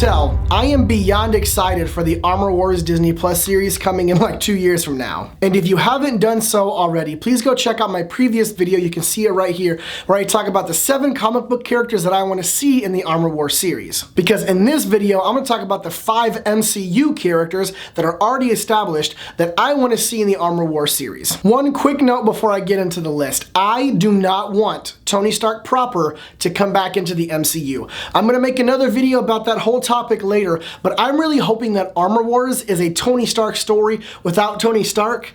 tell, I am beyond excited for the Armor Wars Disney Plus series coming in like 2 years from now. And if you haven't done so already, please go check out my previous video. You can see it right here, where I talk about the 7 comic book characters that I want to see in the Armor Wars series. Because in this video, I'm going to talk about the 5 MCU characters that are already established that I want to see in the Armor Wars series. One quick note before I get into the list. I do not want Tony Stark proper to come back into the MCU. I'm going to make another video about that whole topic later, but I'm really hoping that Armor Wars is a Tony Stark story without Tony Stark.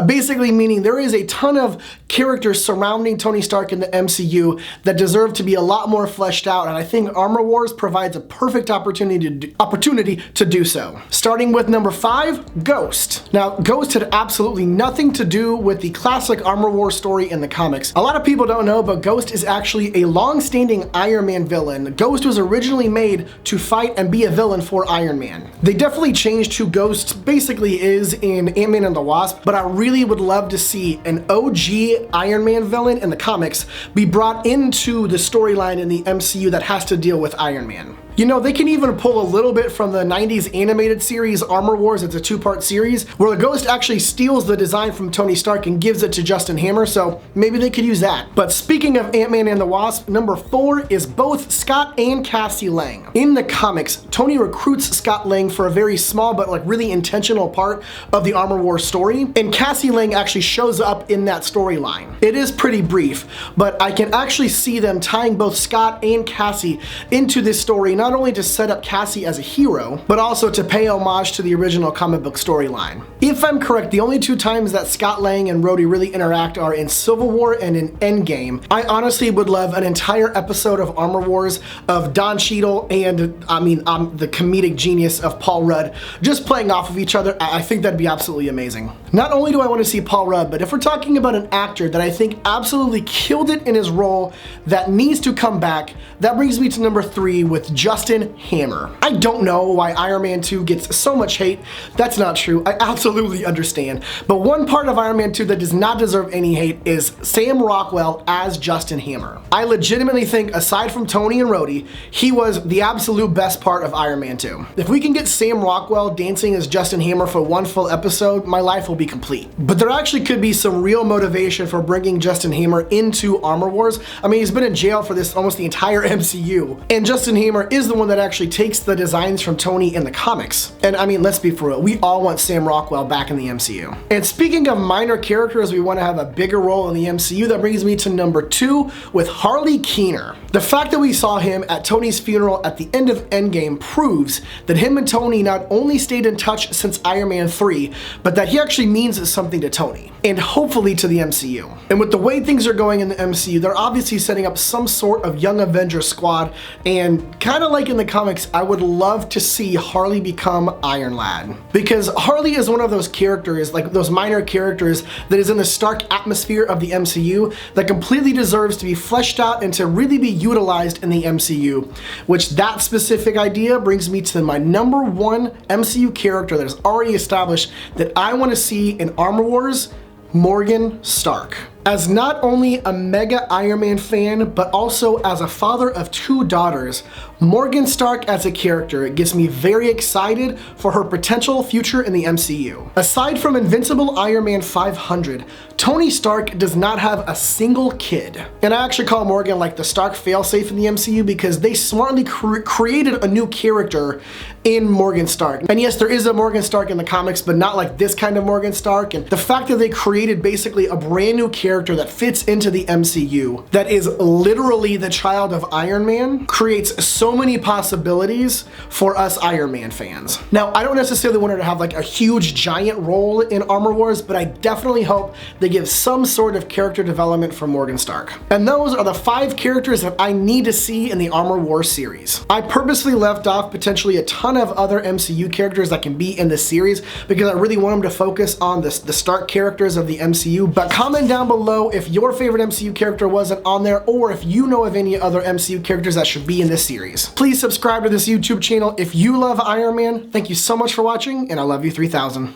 Basically meaning there is a ton of characters surrounding Tony Stark in the MCU that deserve to be a lot more fleshed out, and I think Armor Wars provides a perfect opportunity to do so. Starting with number 5, Ghost. Now, Ghost had absolutely nothing to do with the classic Armor Wars story in the comics. A lot of people don't know, but Ghost is actually a long-standing Iron Man villain. Ghost was originally made to fight and be a villain for Iron Man. They definitely changed who Ghost basically is in Ant-Man and the Wasp, but I really would love to see an OG Iron Man villain in the comics be brought into the storyline in the MCU that has to deal with Iron Man. You know, they can even pull a little bit from the 90s animated series Armor Wars. It's a 2-part series where the Ghost actually steals the design from Tony Stark and gives it to Justin Hammer, so maybe they could use that. But speaking of Ant-Man and the Wasp, number 4 is both Scott and Cassie Lang. In the comics, Tony recruits Scott Lang for a very small but like really intentional part of the Armor Wars story, and Cassie Lang actually shows up in that storyline. It is pretty brief, but I can actually see them tying both Scott and Cassie into this story, not only to set up Cassie as a hero, but also to pay homage to the original comic book storyline. If I'm correct, the only 2 times that Scott Lang and Rhodey really interact are in Civil War and in Endgame. I honestly would love an entire episode of Armor Wars of Don Cheadle and, the comedic genius of Paul Rudd just playing off of each other. I think that'd be absolutely amazing. Not only do I want to see Paul Rudd, but if we're talking about an actor that I think absolutely killed it in his role that needs to come back, that brings me to number 3 with Justin Hammer. I don't know why Iron Man 2 gets so much hate. That's not true. I absolutely understand. But one part of Iron Man 2 that does not deserve any hate is Sam Rockwell as Justin Hammer. I legitimately think, aside from Tony and Rhodey, he was the absolute best part of Iron Man 2. If we can get Sam Rockwell dancing as Justin Hammer for 1 full episode, my life will be complete. But there actually could be some real motivation for bringing Justin Hammer into Armor Wars. I mean, he's been in jail for this almost the entire MCU, and Justin Hammer is the one that actually takes the designs from Tony in the comics. And I mean, let's be for real, we all want Sam Rockwell back in the MCU. And speaking of minor characters we want to have a bigger role in the MCU, that brings me to number 2 with Harley Keener. The fact that we saw him at Tony's funeral at the end of Endgame proves that him and Tony not only stayed in touch since Iron Man 3, but that he actually means something to Tony, and hopefully to the MCU. And with the way things are going in the MCU, they're obviously setting up some sort of Young Avengers squad, and kind of like in the comics, I would love to see Harley become Iron Lad. Because Harley is one of those characters, like those minor characters, that is in the Stark atmosphere of the MCU that completely deserves to be fleshed out and to really be utilized in the MCU, which that specific idea brings me to my number 1 MCU character that is already established that I want to see in Armor Wars, Morgan Stark. As not only a mega Iron Man fan, but also as a father of 2 daughters, Morgan Stark as a character gets me very excited for her potential future in the MCU. Aside from Invincible Iron Man 500, Tony Stark does not have a single kid. And I actually call Morgan like the Stark failsafe in the MCU because they smartly created a new character in Morgan Stark. And yes, there is a Morgan Stark in the comics, but not like this kind of Morgan Stark. And the fact that they created basically a brand new character that fits into the MCU that is literally the child of Iron Man creates so many possibilities for us Iron Man fans. Now, I don't necessarily want her to have like a huge giant role in Armor Wars, but I definitely hope they give some sort of character development for Morgan Stark. And those are the 5 characters that I need to see in the Armor Wars series. I purposely left off potentially a ton of other MCU characters that can be in this series because I really want them to focus on the Stark characters of the MCU, but comment down below if your favorite MCU character wasn't on there, or if you know of any other MCU characters that should be in this series. Please subscribe to this YouTube channel if you love Iron Man. Thank you so much for watching, and I love you 3000.